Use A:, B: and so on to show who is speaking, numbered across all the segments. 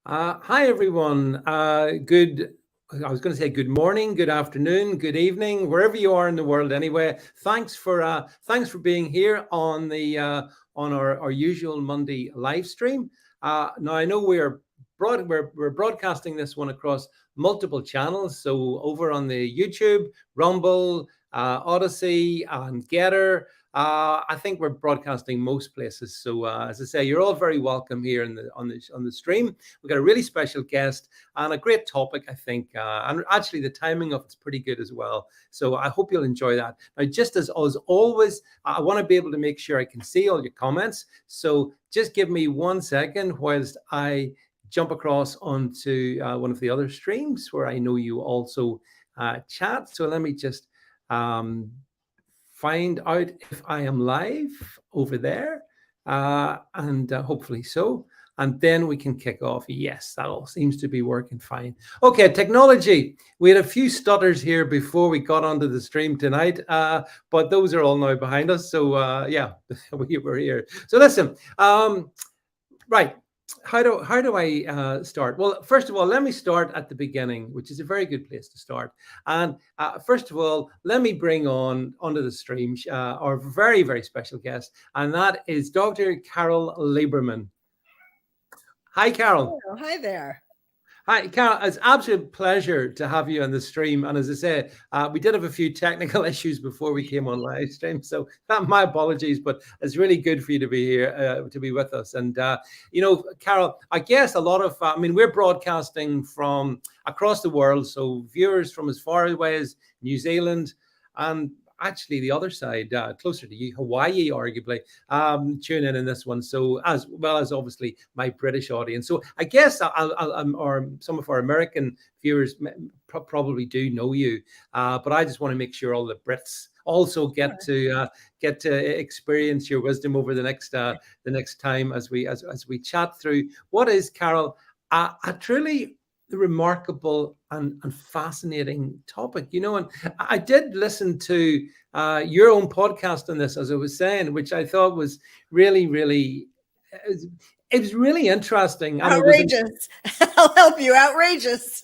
A: Hi everyone. I was going to say good morning, good afternoon, good evening, wherever you are in the world. Anyway, thanks for being here on the on our usual Monday live stream. Now I know we're broadcasting this one across multiple channels. So over on the YouTube, Rumble, Odyssey, and Getter. I think we're broadcasting most places. So as I say, you're all very welcome here on the stream. We've got a really special guest and a great topic, I think. And actually, the timing of it's pretty good as well. So I hope you'll enjoy that. Now, just as always, I want to be able to make sure I can see all your comments. So just give me 1 second whilst I jump across onto one of the other streams where I know you also chat. So let me just find out if I am live over there, and hopefully so. And then we can kick off. Yes, that all seems to be working fine. Okay, technology. We had a few stutters here before we got onto the stream tonight, but those are all now behind us. So yeah, we're here. So listen, right. How do I start? Well, first of all, let me start at the beginning, which is a very good place to start. And first of all, let me bring onto the stream our very, very special guest, and that is Dr. Carole Lieberman. Hi, Carole.
B: Oh, hi there.
A: Hi, Carole. It's an absolute pleasure to have you on the stream. And as I say, we did have a few technical issues before we came on live stream. So my apologies, but it's really good for you to be here, to be with us. And, Carole, I guess a lot of, we're broadcasting from across the world. So viewers from as far away as New Zealand and actually the other side, closer to you, Hawaii, arguably, tune in this one. So as well as obviously my British audience. So I guess or some of our American viewers probably do know you, but I just want to make sure all the Brits also get to experience your wisdom over the next time as we chat through what is, Carole, a truly remarkable and fascinating topic, and I did listen to your own podcast on this, as I was saying, which I thought was really, really, it was really interesting, and
B: outrageous. I'll help you. Outrageous.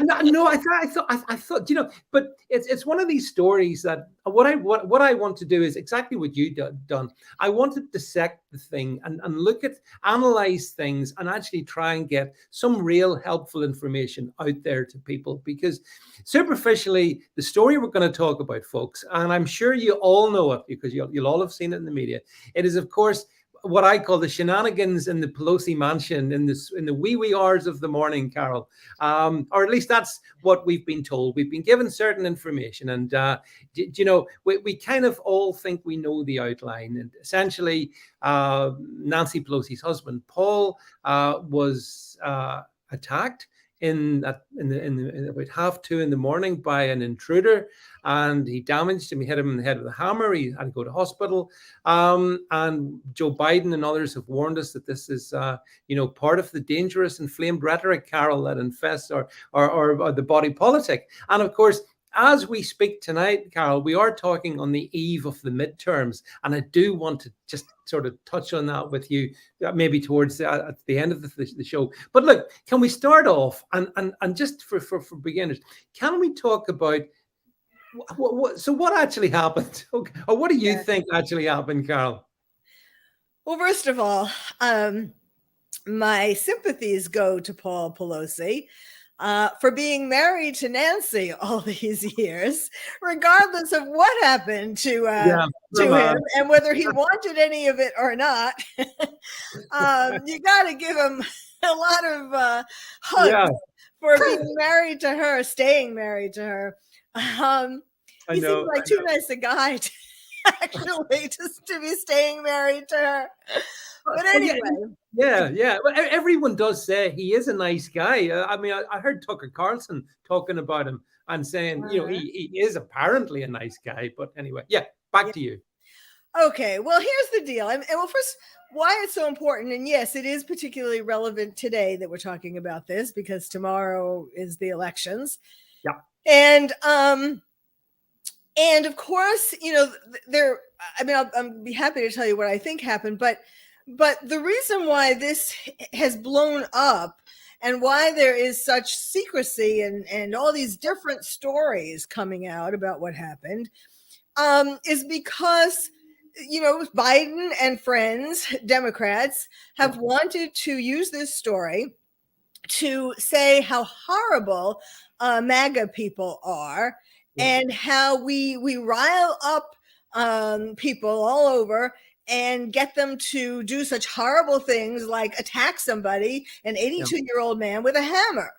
A: No, I thought, but it's one of these stories that what I want to do is exactly what you done. I want to dissect the thing and analyze things and actually try and get some real helpful information out there to people, because superficially, the story we're going to talk about, folks, and I'm sure you all know it because you'll all have seen it in the media. It is, of course, what I call the shenanigans in the Pelosi mansion in the wee hours of the morning, Carole, or at least that's what we've been told. We've been given certain information, and we kind of all think we know the outline. And essentially, Nancy Pelosi's husband, Paul, was attacked in about 2:30 in the morning by an intruder, and he damaged him. He hit him in the head with a hammer. He had to go to hospital. And Joe Biden and others have warned us that this is, part of the dangerous inflamed rhetoric, Carole, that infests or the body politic. And of course, as we speak tonight, Carole, we are talking on the eve of the midterms, and I do want to just sort of touch on that with you, maybe towards at the end of the show. But look, can we start off and just for beginners, can we talk about what actually happened? Okay. Or what do you think actually happened, Carole?
B: Well, first of all, my sympathies go to Paul Pelosi for being married to Nancy all these years, regardless of what happened to him and whether he wanted any of it or not. You got to give him a lot of hugs for being married to her, staying married to her. He seems like too nice a guy to actually just to be staying married to her. But anyway.
A: Yeah. Well, everyone does say he is a nice guy. I heard Tucker Carlson talking about him and saying, he is apparently a nice guy. But anyway, back to you.
B: Okay, well, here's the deal. First, why it's so important, and yes, it is particularly relevant today that we're talking about this because tomorrow is the elections.
A: Yeah.
B: And of course, I'll be happy to tell you what I think happened, but But the reason why this has blown up and why there is such secrecy and all these different stories coming out about what happened is because, Biden and friends, Democrats, have wanted to use this story to say how horrible MAGA people are and how we rile up people all over and get them to do such horrible things like attack somebody, an 82-year-old man with a hammer.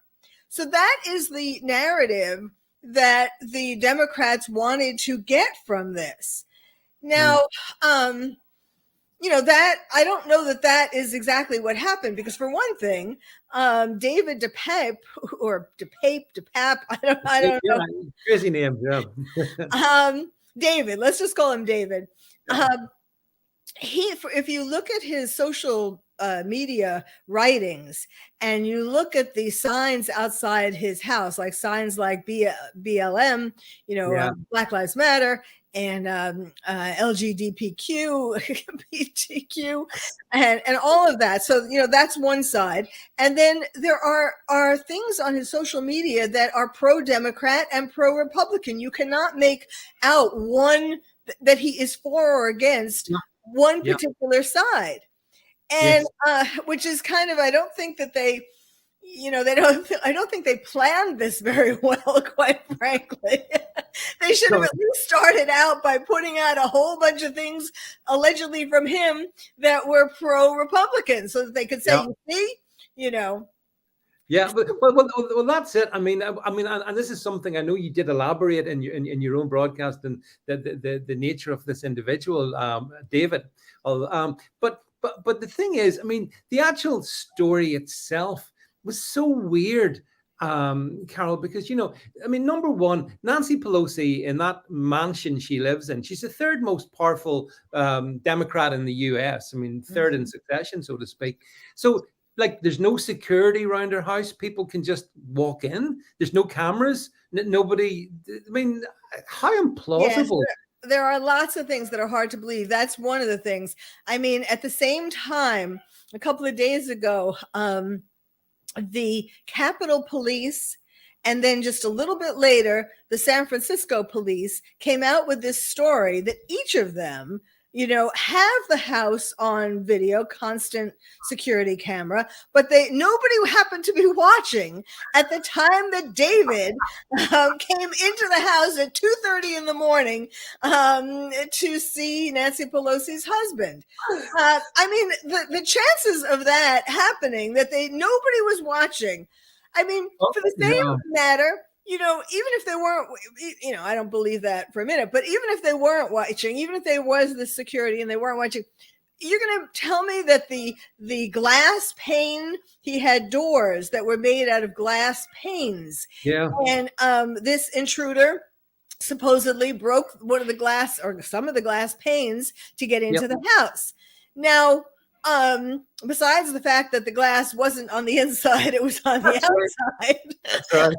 B: So that is the narrative that the Democrats wanted to get from this. Now, that I don't know that is exactly what happened, because for one thing, David DePape or DePape, I don't know.
A: Crazy name,
B: David, let's just call him David. If you look at his social media writings and you look at the signs outside his house, like signs like BLM, Black Lives Matter, and LGBTQ, BTQ, and all of that. So, that's one side. And then there are things on his social media that are pro-Democrat and pro-Republican. You cannot make out one that he is for or against one particular side. And which is kind of, I don't think that they, I don't think they planned this very well, quite frankly. They should have at least started out by putting out a whole bunch of things allegedly from him that were pro-Republican, so that they could say, you see,
A: Yeah, well, that's it. I mean, and this is something I know you did elaborate in your own broadcast, and the nature of this individual, David. But the thing is, I mean, the actual story itself was so weird, Carole, because number one, Nancy Pelosi, in that mansion she lives in, she's the third most powerful Democrat in the U.S. I mean, third in succession, so to speak. So, there's no security around her house. People can just walk in. There's no cameras. Nobody. I mean, how implausible.
B: Yes, there are lots of things that are hard to believe. That's one of the things. I mean, at the same time, a couple of days ago, the Capitol Police, and then just a little bit later, the San Francisco Police came out with this story that each of them, have the house on video, constant security camera, but nobody happened to be watching at the time that David came into the house at 2:30 in the morning to see Nancy Pelosi's husband. I mean, the chances of that happening, that nobody was watching. I mean, for the same matter, even if they weren't, I don't believe that for a minute, but even if they weren't watching, even if there was the security and they weren't watching, you're going to tell me that the glass pane, he had doors that were made out of glass panes.
A: Yeah.
B: And this intruder supposedly broke one of the glass or some of the glass panes to get into the house. Now, besides the fact that the glass wasn't on the inside, it was on the outside.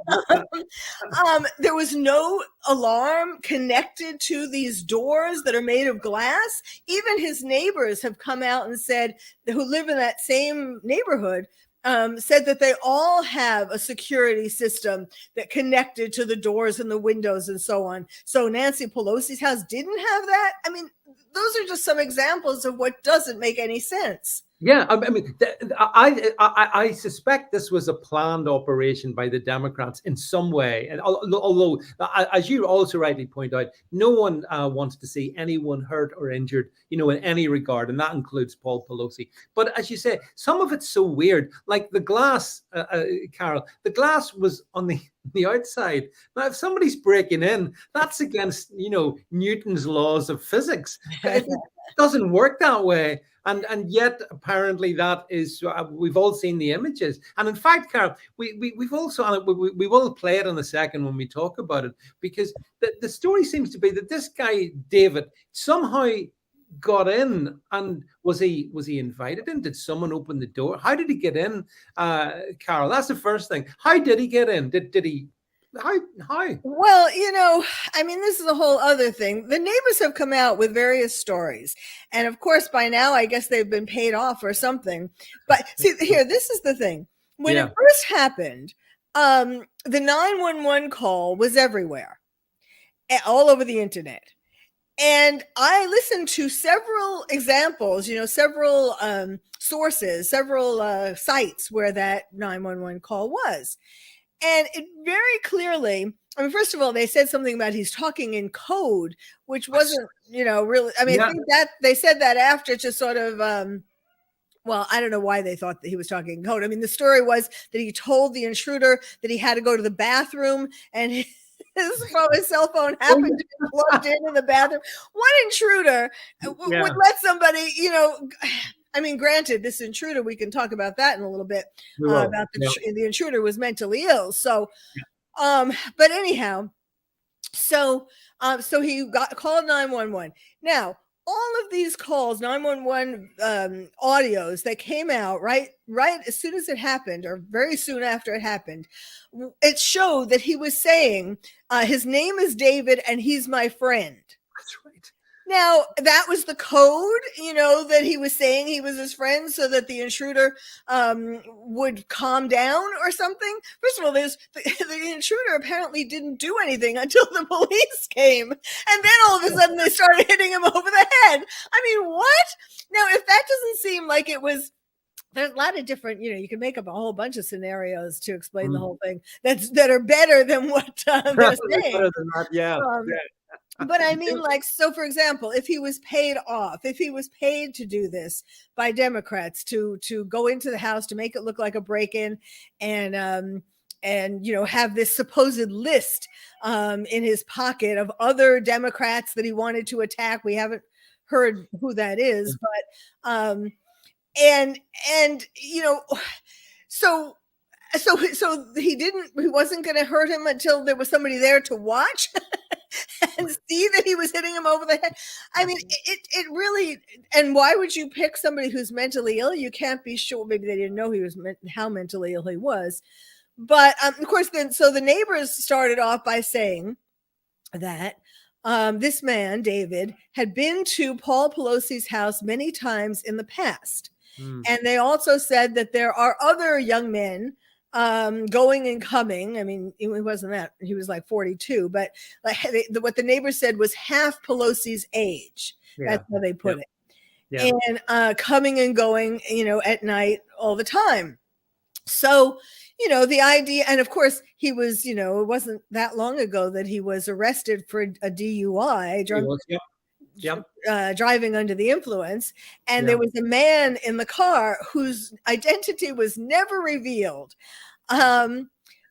B: There was no alarm connected to these doors that are made of glass. Even his neighbors have come out and said, who live in that same neighborhood, said that they all have a security system that connected to the doors and the windows and so on. So Nancy Pelosi's house didn't have that. I mean, those are just some examples of what doesn't make any sense.
A: Yeah, I mean, I suspect this was a planned operation by the Democrats in some way. And although, as you also rightly point out, no one wants to see anyone hurt or injured, in any regard, and that includes Paul Pelosi. But as you say, some of it's so weird. Like the glass, Carole, the glass was on the outside. Now, if somebody's breaking in, that's against, Newton's laws of physics. It doesn't work that way. And yet, apparently, that is, we've all seen the images. And in fact, Carole, we've also, we will play it in a second when we talk about it, because the story seems to be that this guy, David, somehow got in. And was he invited in? Did someone open the door? How did he get in, Carole? That's the first thing. How did he get in? Did he How?
B: Well, I mean, this is a whole other thing. The neighbors have come out with various stories. And of course, by now, I guess they've been paid off or something. But see, here, this is the thing. When it first happened, the 911 call was everywhere, all over the internet. And I listened to several examples, several sources, several sites where that 911 call was. And it very clearly, I mean, first of all, they said something about he's talking in code, which wasn't, really, I mean, I think that they said that after to sort of, well, I don't know why they thought that he was talking in code. I mean, the story was that he told the intruder that he had to go to the bathroom, and his cell phone happened to be plugged in the bathroom. What intruder would let somebody, I mean, granted, this intruder, we can talk about that in a little bit, about the intruder was mentally ill. So, but anyhow, so he called 911. Now, all of these calls, 911 audios that came out right as soon as it happened, or very soon after it happened, it showed that he was saying, his name is David and he's my friend.
A: That's right.
B: Now, that was the code, that he was saying he was his friend so that the intruder would calm down or something. First of all, the intruder apparently didn't do anything until the police came. And then all of a sudden they started hitting him over the head. I mean, what? Now, if that doesn't seem like it was, there's a lot of different, you can make up a whole bunch of scenarios to explain the whole thing that are better than what they're saying.
A: Better than that, yeah.
B: But I mean, like, so for example, if he was paid to do this by Democrats to go into the house to make it look like a break-in and have this supposed list in his pocket of other Democrats that he wanted to attack. We haven't heard who that is, but so he wasn't going to hurt him until there was somebody there to watch and see that he was hitting him over the head. I mean, it really, and why would you pick somebody who's mentally ill? You can't be sure. Maybe they didn't know how mentally ill he was. But of course, so the neighbors started off by saying that this man, David, had been to Paul Pelosi's house many times in the past. And they also said that there are other young men going and coming. I mean, he wasn't that, he was like 42, but like what the neighbors said was half Pelosi's age. That's how they put it. And coming and going, at night all the time. So, the idea, and of course he was, it wasn't that long ago that he was arrested for a DUI, driving under the influence. And there was a man in the whose identity was never revealed.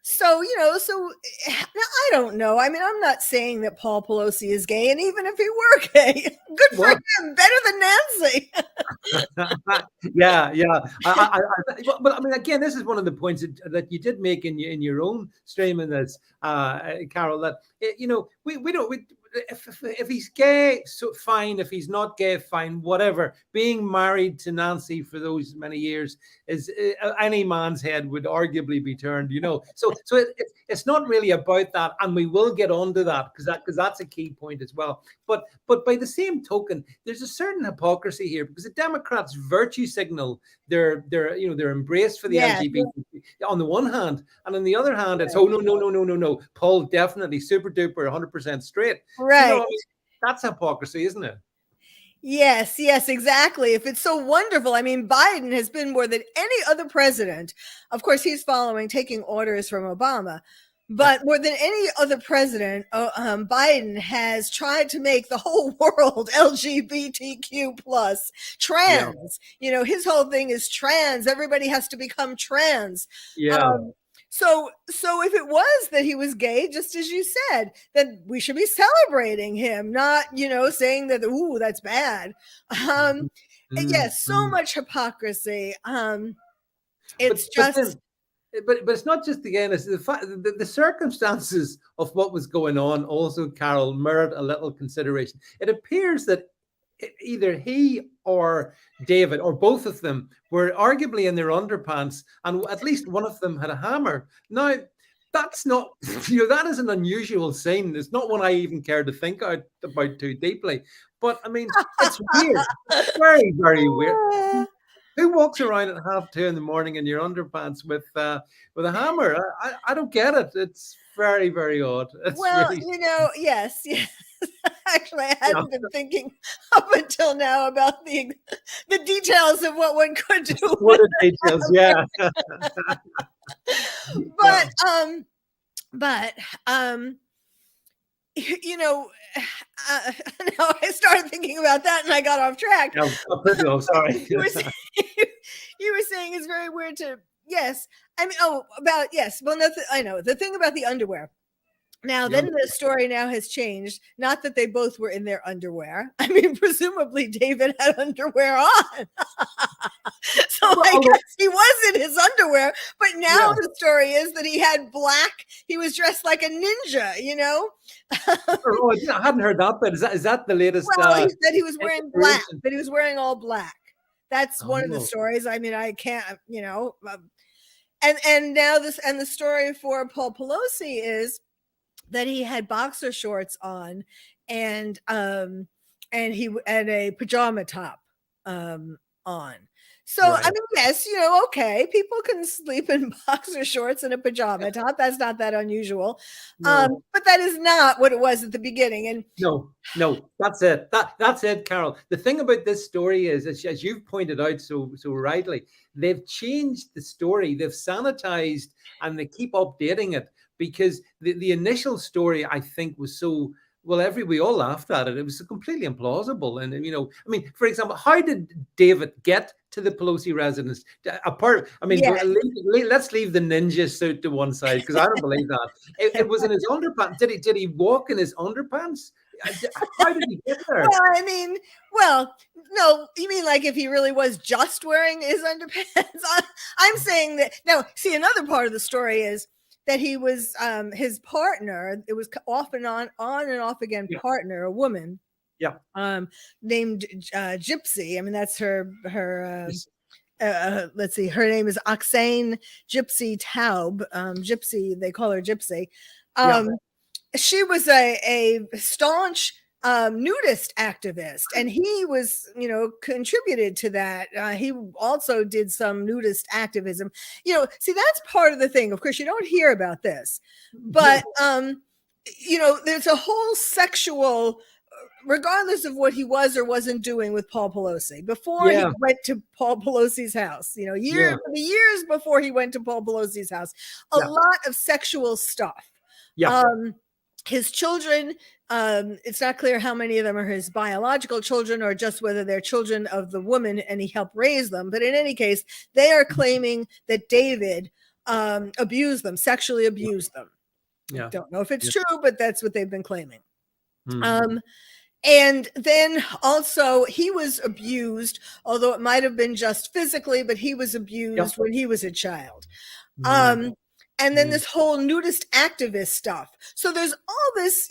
B: So I don't know. I mean, I'm not saying that Paul Pelosi is gay, and even if he were gay, good for him, better than Nancy.
A: Yeah. But I mean, again, this is one of the points that you did make in your own stream in this, Carole, that we don't. If he's gay, so fine. If he's not gay, fine. Whatever. Being married to Nancy for those many years is any man's head would arguably be turned. So it's not really about that, and we will get onto that because that's a key point as well. But by the same token, there's a certain hypocrisy here because the Democrats virtue signal their embrace for the LGBT on the one hand, and on the other hand, it's no. Paul definitely super duper 100% straight.
B: Right.
A: That's hypocrisy, isn't it?
B: Yes, exactly. If it's so wonderful. I mean, Biden has been more than any other president. Of course, he's taking orders from Obama. But more than any other president, Biden has tried to make the whole world LGBTQ plus trans. His whole thing is trans. Everybody has to become trans. So if it was that he was gay, just as you said, then we should be celebrating him, not, saying that, ooh, that's bad. And yes, so much hypocrisy.
A: But it's not just, again, it's the circumstances of what was going on also, Carole, merit a little consideration. It appears that either he or David or both of them were arguably in their underpants, and at least one of them had a hammer. Now, that's not, that is an unusual scene. It's not one I even care to think out about too deeply. But I mean, it's weird. It's very, very weird. Who walks around at 2:30 in the morning in your underpants with a hammer? I don't get it. It's very, very odd. It's really,
B: yes. Actually, I hadn't been thinking up until now about the details of what one could do.
A: What are details? Yeah.
B: But now I started thinking about that and I got off track.
A: I'm sorry.
B: You were saying it's very weird to, yes. I mean, well, I know the thing about the underwear. Now, then the story now has changed. Not that they both were in their underwear. I mean, presumably David had underwear on. So I guess he was in his underwear. But now the story is that he had black. He was dressed like a ninja,
A: I hadn't heard that, but is that the latest?
B: Well, he said he was wearing black, that he was wearing all black. That's one of the stories. I mean, I can't, and now the story for Paul Pelosi is that he had boxer shorts on and he had a pajama top on. So, I mean, yes, okay, people can sleep in boxer shorts and a pajama top. That's not that unusual.
A: No.
B: But that is not what it was at the beginning. And
A: no, that's it. That's it, Carole. The thing about this story is, as you've pointed out so rightly, they've changed the story. They've sanitized and they keep updating it. Because the initial story, I think, was so, we all laughed at it. It was completely implausible. And, I mean, for example, how did David get to the Pelosi residence? Let's leave the ninja suit to one side, because I don't believe that. It was in his underpants. Did he walk in his underpants? How did he get there?
B: No, you mean like if he really was just wearing his underpants? I'm saying that, now, see, another part of the story is that he was his partner. It was off and on and off again partner, a woman.
A: Yeah.
B: Named Gypsy. I mean, that's her. Let's see. Her name is Oksane Gypsy Taub. Gypsy. They call her Gypsy. She was a staunch nudist activist, and he was, contributed to that. He also did some nudist activism. See, that's part of the thing. Of course, you don't hear about this, but there's a whole sexual, regardless of what he was or wasn't doing with Paul Pelosi before he went to Paul Pelosi's house, years before he went to Paul Pelosi's house, a lot of sexual stuff. His children, it's not clear how many of them are his biological children or just whether they're children of the woman and he helped raise them. But in any case, they are claiming that David abused them, sexually abused them. I don't know if it's true, but that's what they've been claiming. And then also he was abused, although it might have been just physically, but he was abused when he was a child. And then this whole nudist activist stuff. So there's all this,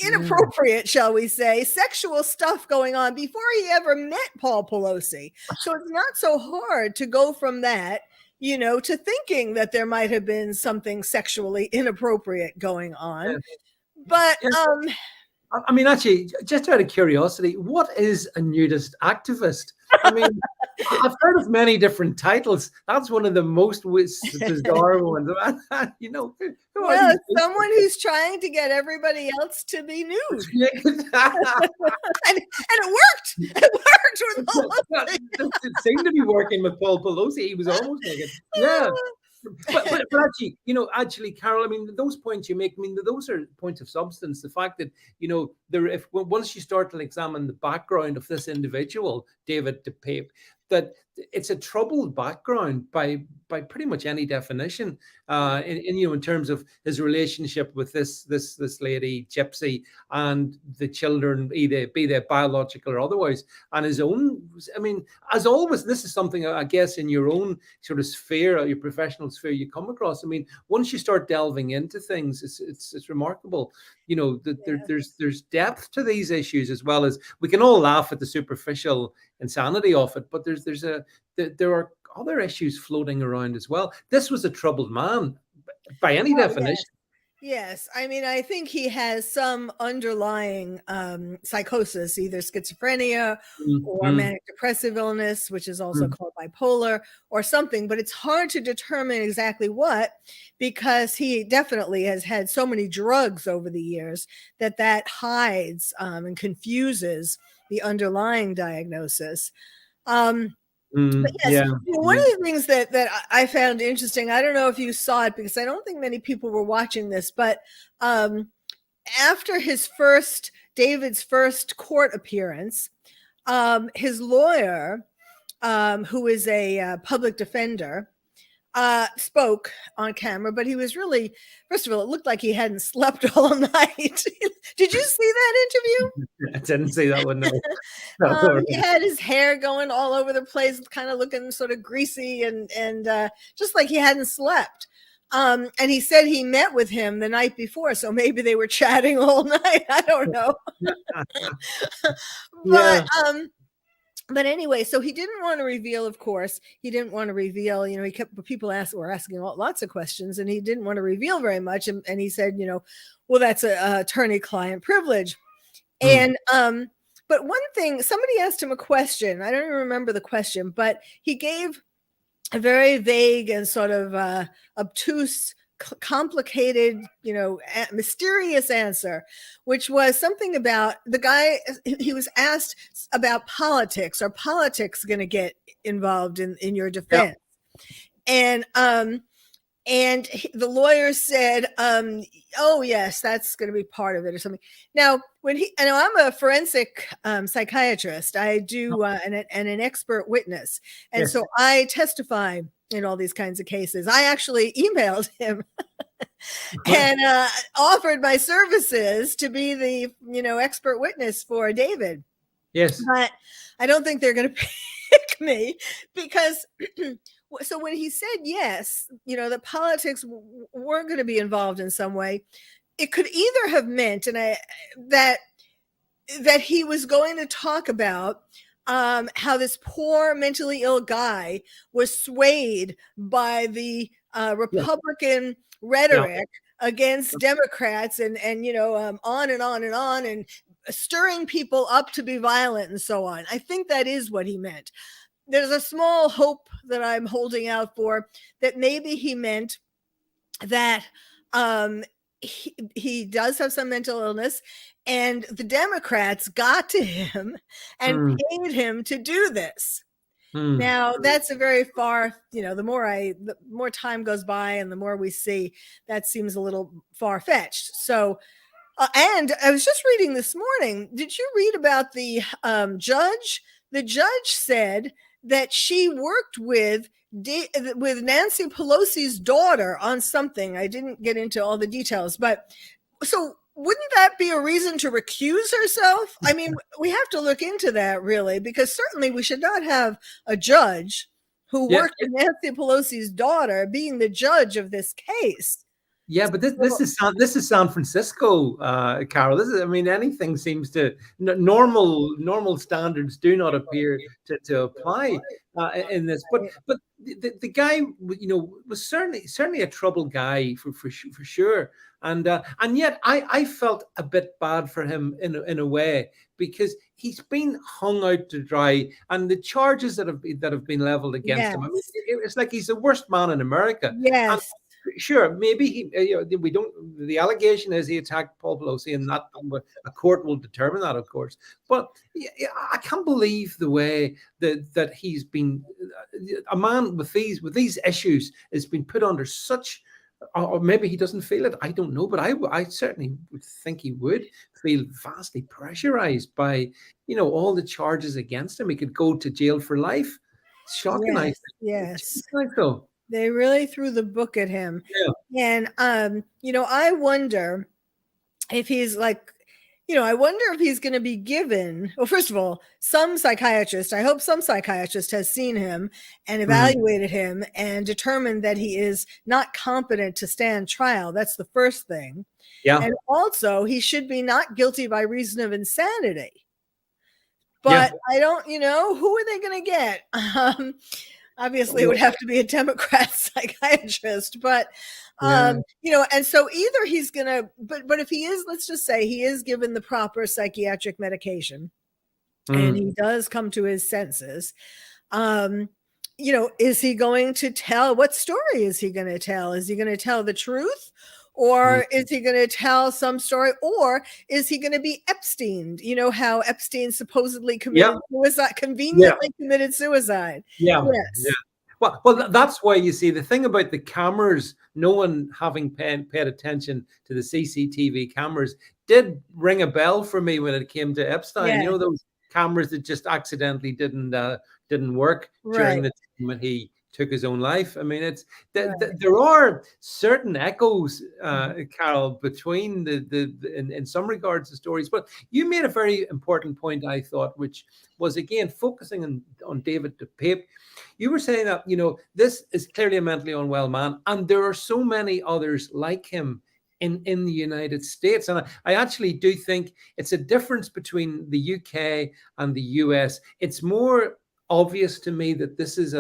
B: inappropriate, shall we say, sexual stuff going on before he ever met Paul Pelosi. So it's not so hard to go from that, to thinking that there might have been something sexually inappropriate going on. But
A: I mean, actually, just out of curiosity, what is a nudist activist? I mean, I've heard of many different titles. That's one of the most bizarre ones.
B: Well, someone who's trying to get everybody else to be nude. and it worked. It worked with Pelosi.
A: It seemed to be working with Paul Pelosi. He was almost naked. Yeah. But actually, Carole, I mean, those points you make, I mean, those are points of substance. The fact that, once you start to examine the background of this individual, David DePape, that it's a troubled background by pretty much any definition, in terms of his relationship with this lady Gypsy and the children, be they biological or otherwise, and his own. I mean, as always, this is something I guess in your own sort of sphere, or your professional sphere, you come across. I mean, once you start delving into things, it's remarkable. There's depth to these issues, as well as we can all laugh at the superficial insanity of it, but there are other issues floating around as well. This was a troubled man, by any
B: Yes.
A: definition.
B: Yes. I mean, I think he has some underlying psychosis, either schizophrenia or manic depressive illness, which is also called bipolar or something, but it's hard to determine exactly what, because he definitely has had so many drugs over the years that hides and confuses the underlying diagnosis. But yes, one of the things that I found interesting, I don't know if you saw it because I don't think many people were watching this, but after David's first court appearance, his lawyer, who is a public defender, spoke on camera, but he was really, first of all, it looked like he hadn't slept all night. Did you see that interview?
A: I didn't see that one. No.
B: He had his hair going all over the place, kind of looking sort of greasy and just like he hadn't slept. And he said he met with him the night before, so maybe they were chatting all night. I don't know. But anyway, so he didn't want to reveal, of course, he didn't want to reveal, he kept, people were asking lots of questions, and he didn't want to reveal very much. And he said, well, that's a attorney-client privilege. And, but one thing, somebody asked him a question. I don't even remember the question, but he gave a very vague and sort of obtuse, complicated, mysterious answer, which was something about the guy. He was asked about politics. Are politics going to get involved in your defense? Yeah. And the lawyer said, oh yes, that's going to be part of it or something. Now, I know I'm a forensic psychiatrist. I do and an expert witness. And so I testify in all these kinds of cases. I actually emailed him and offered my services to be the, expert witness for David.
A: Yes.
B: But I don't think they're going to pick me because so when he said yes, that politics weren't going to be involved in some way, it could either have meant that he was going to talk about how this poor mentally ill guy was swayed by the Republican rhetoric against Democrats and on and on and on, and stirring people up to be violent and so on. I think that is what he meant. There's a small hope that I'm holding out for, that maybe he meant that he does have some mental illness, and the Democrats got to him and paid him to do this. Now, that's a very far, the more time goes by and the more we see, that seems a little far-fetched. So, and I was just reading this morning, did you read about the judge? The judge said that she worked with Nancy Pelosi's daughter on something. I didn't get into all the details, but so wouldn't that be a reason to recuse herself? I mean, we have to look into that really, because certainly we should not have a judge who worked with Nancy Pelosi's daughter being the judge of this case.
A: Yeah, but this is San Francisco, Carole. Anything seems to normal standards do not appear to apply in this. But the guy, was certainly a troubled guy for sure. And yet I felt a bit bad for him in a way, because he's been hung out to dry, and the charges that have been leveled against him. I mean, it's like he's the worst man in America.
B: Yes.
A: And sure, maybe we don't. The allegation is he attacked Paul Pelosi, and that a court will determine that, of course. But I can't believe the way that he's been a man with these issues has been put under such. Or maybe he doesn't feel it. I don't know, but I certainly would think he would feel vastly pressurized by all the charges against him. He could go to jail for life. It's shocking.
B: Yes,
A: I think.
B: yes.
A: So.
B: They really threw the book at him.
A: Yeah.
B: And, I wonder if he's I wonder if he's going to be given, well, first of all, I hope some psychiatrist has seen him and evaluated him and determined that he is not competent to stand trial. That's the first thing.
A: Yeah.
B: And also he should be not guilty by reason of insanity. But I don't, who are they going to get? Obviously, it would have to be a Democrat psychiatrist, but
A: Yeah.
B: and so either he's gonna, but if he is, let's just say he is given the proper psychiatric medication, and he does come to his senses, is he going to tell, what story is he going to tell? Is he going to tell the truth? Or is he going to tell some story? Or is he going to be Epstein? You know how Epstein supposedly committed suicide, conveniently committed suicide.
A: Yeah.
B: Yes.
A: Yeah. Well, that's why you see the thing about the cameras, no one having paid attention to the CCTV cameras did ring a bell for me when it came to Epstein.
B: Yeah.
A: You know, those cameras that just accidentally didn't work during the time when he took his own life. I mean, it's there are certain echoes, Carole, between in some regards the stories. But you made a very important point, I thought, which was again focusing on David DePape. You were saying that this is clearly a mentally unwell man, and there are so many others like him in the United States. And I actually do think it's a difference between the UK and the US. It's more obvious to me that this is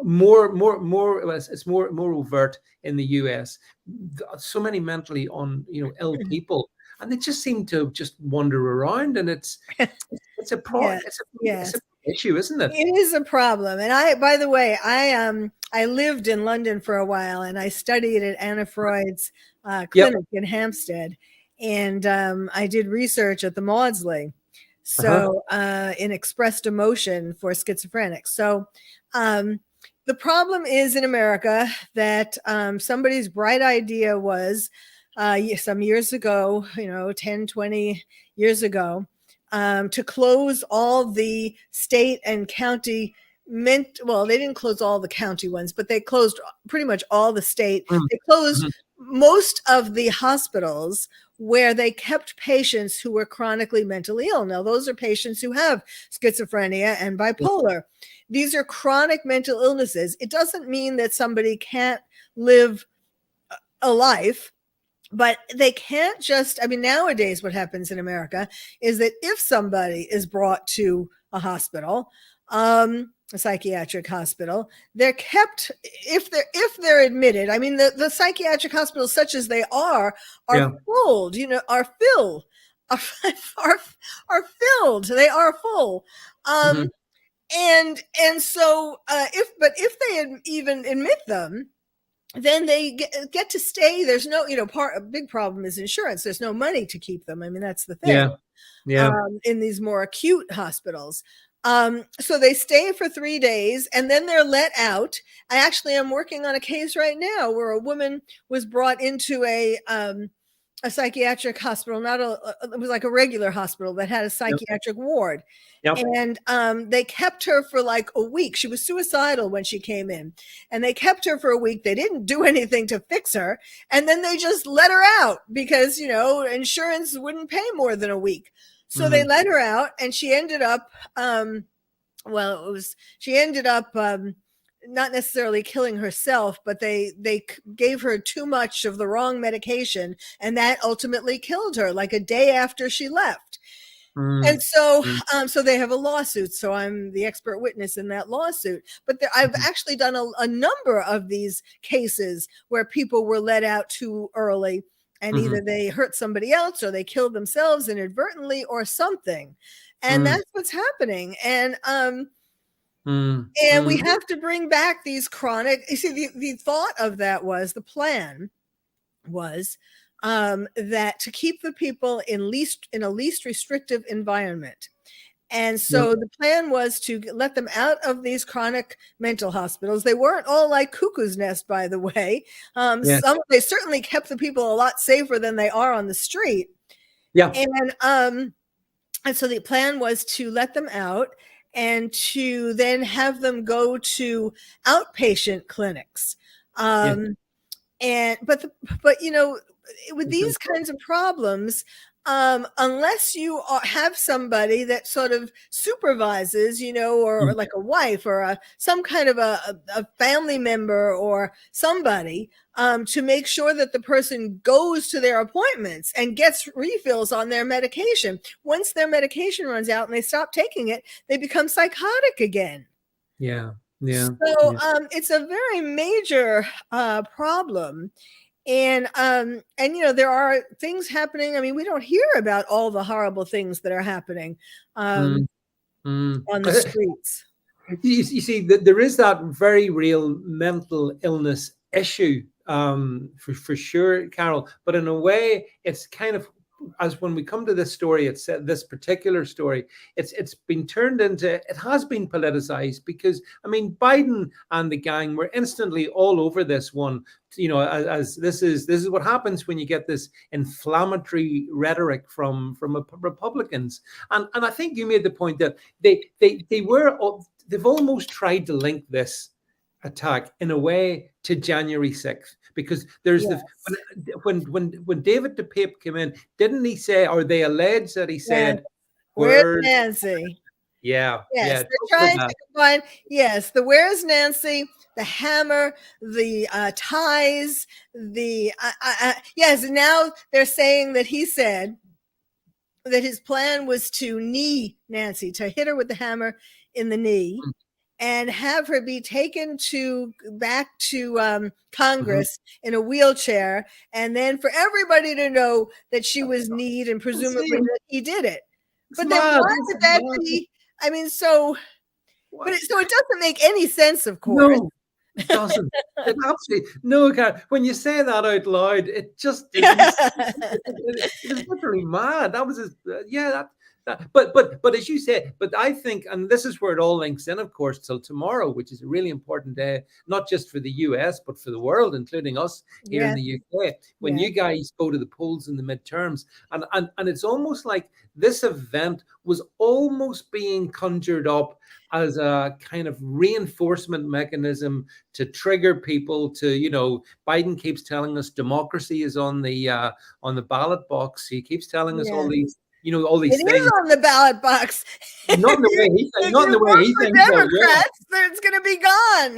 A: more overt in the US. So many mentally ill people, and they just seem to just wander around, and it's a problem. It's an issue, isn't it?
B: It is a problem. And by the way, I lived in London for a while, and I studied at Anna Freud's clinic in Hampstead, and I did research at the Maudsley. So in expressed emotion for schizophrenics. So the problem is in America that somebody's bright idea was some years ago, 10, 20 years ago, to close all the state and county well, they didn't close all the county ones, but they closed pretty much all the state. They closed most of the hospitals where they kept patients who were chronically mentally ill. Now, those are patients who have schizophrenia and bipolar. These are chronic mental illnesses. It doesn't mean that somebody can't live a life, but they can't just, nowadays what happens in America is that if somebody is brought to a hospital, a psychiatric hospital, they're kept, if they're admitted, the psychiatric hospitals, such as they are filled, are filled. They are full. And so if they even admit them, then they get to stay. There's no, a big problem is insurance. There's no money to keep them. That's the thing. In these more acute hospitals. So they stay for 3 days and then they're let out. I actually am working on a case right now where a woman was brought into a psychiatric hospital, it was like a regular hospital that had a psychiatric ward. And they kept her for like a week. She was suicidal when she came in, and they kept her for a week. They didn't do anything to fix her. And then they just let her out because, insurance wouldn't pay more than a week. So they let her out, and she ended up, not necessarily killing herself, but they gave her too much of the wrong medication, and that ultimately killed her like a day after she left. And so they have a lawsuit. So I'm the expert witness in that lawsuit. But I've actually done a number of these cases where people were let out too early, and either they hurt somebody else or they killed themselves inadvertently or something. And that's what's happening. And we have to bring back these chronic, you see, the thought of that was, the plan was that to keep the people in a least restrictive environment. And so the plan was to let them out of these chronic mental hospitals. They weren't all like Cuckoo's Nest, by the way. They certainly kept the people a lot safer than they are on the street. And so the plan was to let them out and to then have them go to outpatient clinics. With these kinds of problems, unless you have somebody that sort of supervises, or like a wife or some kind of a family member or somebody, to make sure that the person goes to their appointments and gets refills on their medication. Once their medication runs out and they stop taking it, they become psychotic again.
A: Yeah.
B: So it's a very major problem. And there are things happening. I mean, we don't hear about all the horrible things that are happening
A: Mm, mm.
B: on the streets.
A: You see, there is that very real mental illness issue, for sure, Carole. But in a way, it's kind of, as when we come to this story, it's this particular story, it's been turned into, it has been politicized, because I mean, Biden and the gang were instantly all over this one. As this is what happens when you get this inflammatory rhetoric from Republicans, and I think you made the point that they've almost tried to link this attack in a way to January 6th, because there's
B: Yes.
A: when David DePape came in, didn't he say, or they allege that he said,
B: Where's Nancy?
A: Yeah.
B: Yes,
A: Yeah.
B: they're trying to combine. Yes, the where's Nancy, the hammer, the ties, the yes. Now they're saying that he said that his plan was to knee Nancy, to hit her with the hammer in the knee, and have her be taken back to Congress in a wheelchair, and then for everybody to know that she was kneed, and presumably that he did it. But then why would that be? I mean, so it doesn't make any sense, of course.
A: No, it doesn't. It absolutely no. When you say that out loud, it just it is literally mad. That was but as you say, but I think, and this is where it all links in, of course, till tomorrow, which is a really important day, not just for the US, but for the world, including us here in the UK, when you guys go to the polls in the midterms. And it's almost like this event was almost being conjured up as a kind of reinforcement mechanism to trigger people to, Biden keeps telling us democracy is on the ballot box. He keeps telling us all these, all these things.
B: It is on the ballot box.
A: Not in the way he thinks. Not in the way he thinks.
B: Democrats, it's going to be gone.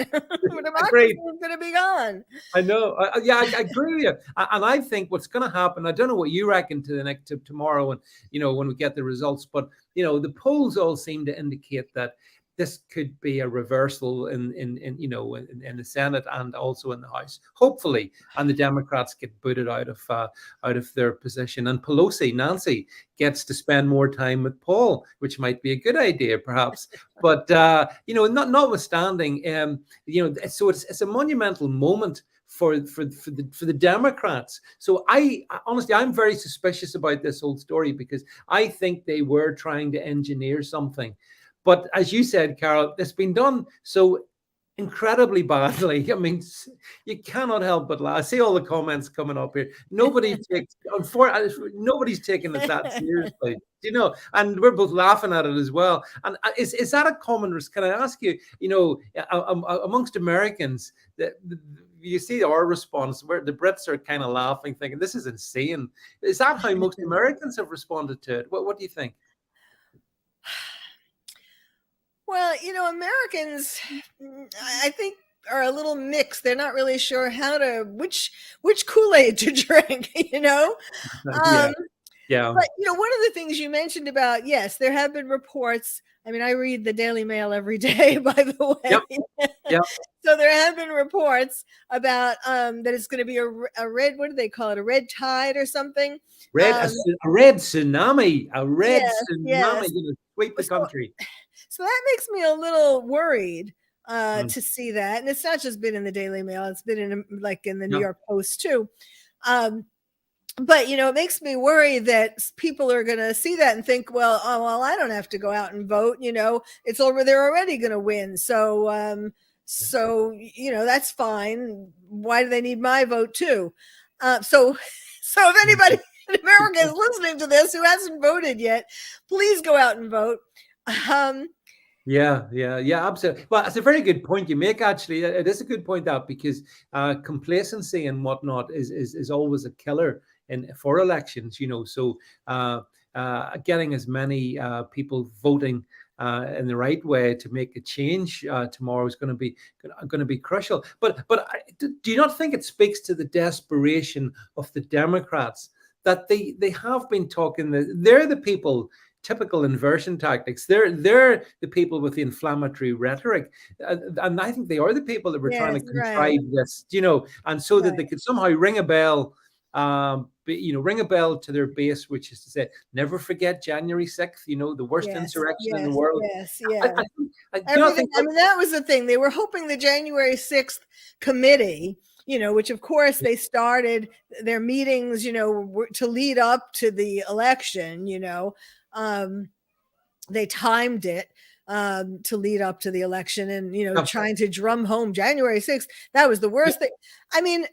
B: Democracy is going to be gone.
A: I know. I agree with you. And I think what's going to happen, I don't know what you reckon to tomorrow, and when we get the results, but the polls all seem to indicate that this could be a reversal in the Senate and also in the House, hopefully, and the Democrats get booted out of their position, and Nancy gets to spend more time with Paul, which might be a good idea, perhaps. But notwithstanding, so it's a monumental moment for the Democrats. So honestly, I'm very suspicious about this whole story, because I think they were trying to engineer something. But as you said, Carole, it's been done so incredibly badly. I mean, you cannot help but laugh. I see all the comments coming up here. Nobody's taking it that seriously, and we're both laughing at it as well. And is that a common risk? Can I ask you, amongst Americans, you see our response, where the Brits are kind of laughing, thinking this is insane. Is that how most Americans have responded to it? What do you think?
B: Well, Americans, I think, are a little mixed. They're not really sure which Kool-Aid to drink,
A: Yeah.
B: But, one of the things you mentioned about, yes, there have been reports. I mean, I read the Daily Mail every day, by the way.
A: Yep.
B: So there have been reports about that it's going to be a red, what do they call it? A red tide or something?
A: A red tsunami. A red tsunami sweep the country.
B: So that makes me a little worried to see that. And it's not just been in the Daily Mail. It's been in the New York Post too. But, it makes me worry that people are going to see that and think, well, I don't have to go out and vote. It's over. They're already going to win. So that's fine. Why do they need my vote too? So if anybody in America is listening to this who hasn't voted yet, please go out and vote.
A: Yeah, absolutely. Well, it's a very good point you make. Actually, it is a good point out, because complacency and whatnot is always a killer for elections. So getting as many people voting in the right way to make a change tomorrow is going to be crucial. But do you not think it speaks to the desperation of the Democrats that they have been talking? They're the people typical inversion tactics. They're the people with the inflammatory rhetoric, and I think they are the people that were trying to
B: Yes,
A: contrive
B: right.
A: this, and so that
B: Right.
A: they could somehow ring a bell. Ring a bell to their base, which is to say, never forget January 6th, the worst
B: Yes,
A: insurrection in the
B: yes,
A: world.
B: yes,
A: I,
B: yes.
A: I, think- I do not
B: Everything.
A: think
B: I mean, that was the thing. They were hoping the January 6th committee, which of course they started their meetings, to lead up to the election, they timed it to lead up to the election, and trying to drum home January 6th. That was the worst thing. I mean,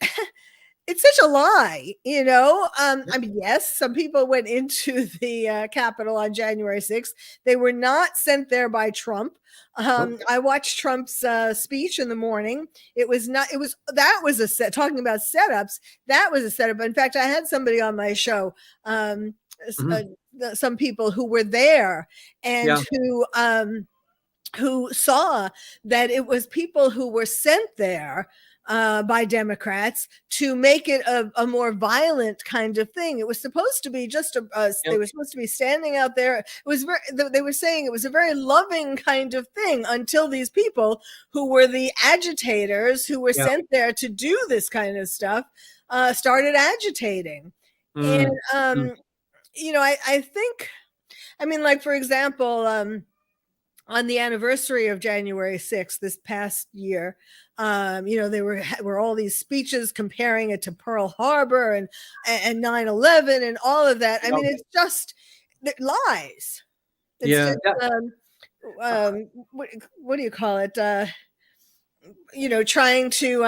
B: it's such a lie, I mean, yes, some people went into the Capitol on January 6th. They were not sent there by Trump. I watched Trump's speech in the morning. It was that was a set, talking about setups. That was a setup. In fact, I had somebody on my show, some people who were there and who saw that it was people who were sent there by Democrats to make it a more violent kind of thing. It was supposed to be just they were supposed to be standing out there. It was they were saying it was a very loving kind of thing until these people who were the agitators who were sent there to do this kind of stuff started agitating. And I think, I mean, like, for example, on the anniversary of January 6th this past year, there were all these speeches comparing it to Pearl Harbor and 9/11 and all of that. I mean, it's just lies. It's just, what do you call it? Trying to,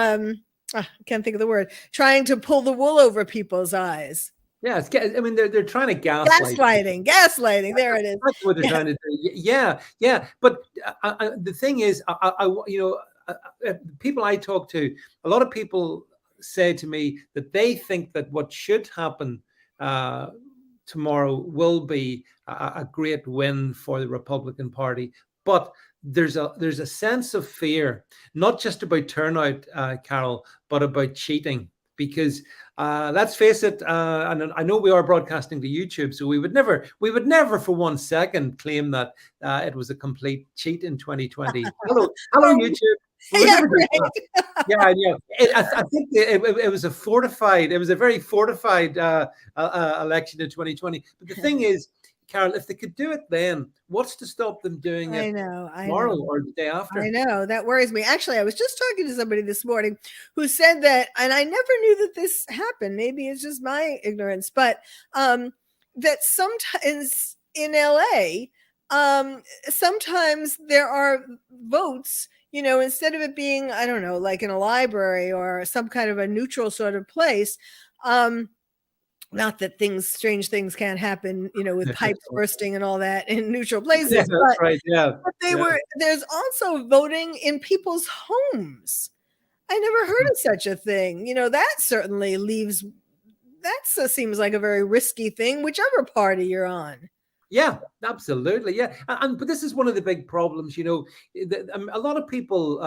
B: I can't think of the word, trying to pull the wool over people's eyes.
A: Yeah, I mean, they're trying to gaslight.
B: Gaslighting. There it is.
A: That's what they're trying to do. Yeah. But the thing is, people I talk to, a lot of people say to me that they think that what should happen tomorrow will be a great win for the Republican Party. But there's a sense of fear, not just about turnout, Carole, but about cheating. Because let's face it, and I know we are broadcasting to YouTube, so we would never for 1 second claim that it was a complete cheat in 2020. Hello, YouTube. We would never do that. I think it was a very fortified election in 2020. But the thing is, Carole, if they could do it then, what's to stop them doing it tomorrow or the day after?
B: I know. That worries me. Actually, I was just talking to somebody this morning who said that, and I never knew that this happened. Maybe it's just my ignorance, but that sometimes in LA, sometimes there are votes, instead of it being, I don't know, like in a library or some kind of a neutral sort of place, not that strange things can't happen, with pipes bursting and all that in neutral places.
A: Yeah, that's right. Yeah.
B: But there's also voting in people's homes. I never heard of such a thing. That certainly seems like a very risky thing, whichever party you're on.
A: Yeah, absolutely. Yeah. But this is one of the big problems, a lot of people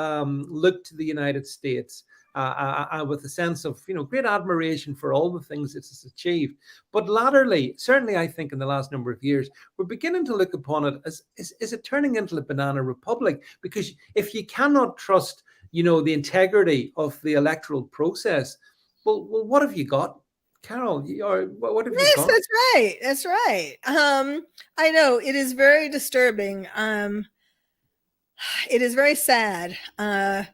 A: look to the United States with a sense of, great admiration for all the things it's achieved. But latterly, certainly I think in the last number of years, we're beginning to look upon it as, is it turning into a banana republic? Because if you cannot trust, the integrity of the electoral process, well, what have you got? Carole, what have you got?
B: Yes, that's right. I know it is very disturbing. It is very sad. Obama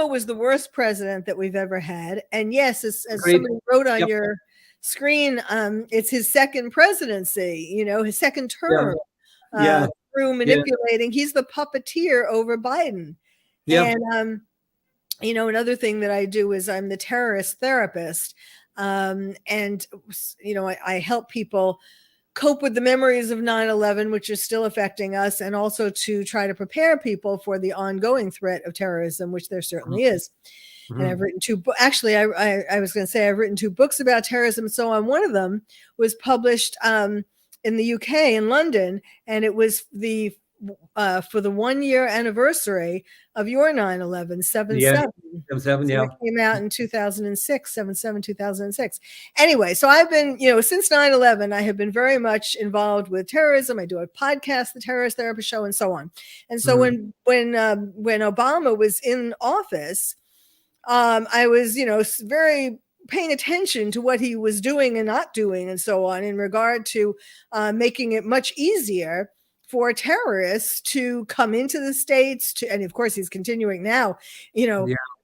B: was the worst president that we've ever had. And yes, as somebody wrote on your screen, it's his second presidency, his second term through manipulating. He's the puppeteer over Biden. And, another thing that I do is I'm the terrorist therapist. And, I help people cope with the memories of 9/11, which is still affecting us, and also to try to prepare people for the ongoing threat of terrorism, which there certainly is. And I've written two books. Actually, I was going to say I've written 2 books about terrorism. So on one of them was published in the UK in London, and it was for the 1-year anniversary of your 9/11, 7/7.
A: Yeah. 7/7,
B: So
A: yeah.
B: it came out in 2006, 7/7, 2006. Anyway, so I've been, since 9/11, I have been very much involved with terrorism. I do a podcast, the Terrorist Therapist Show, and so on. And so when Obama was in office, I was, very paying attention to what he was doing and not doing and so on in regard to making it much easier for terrorists to come into the States and of course he's continuing now,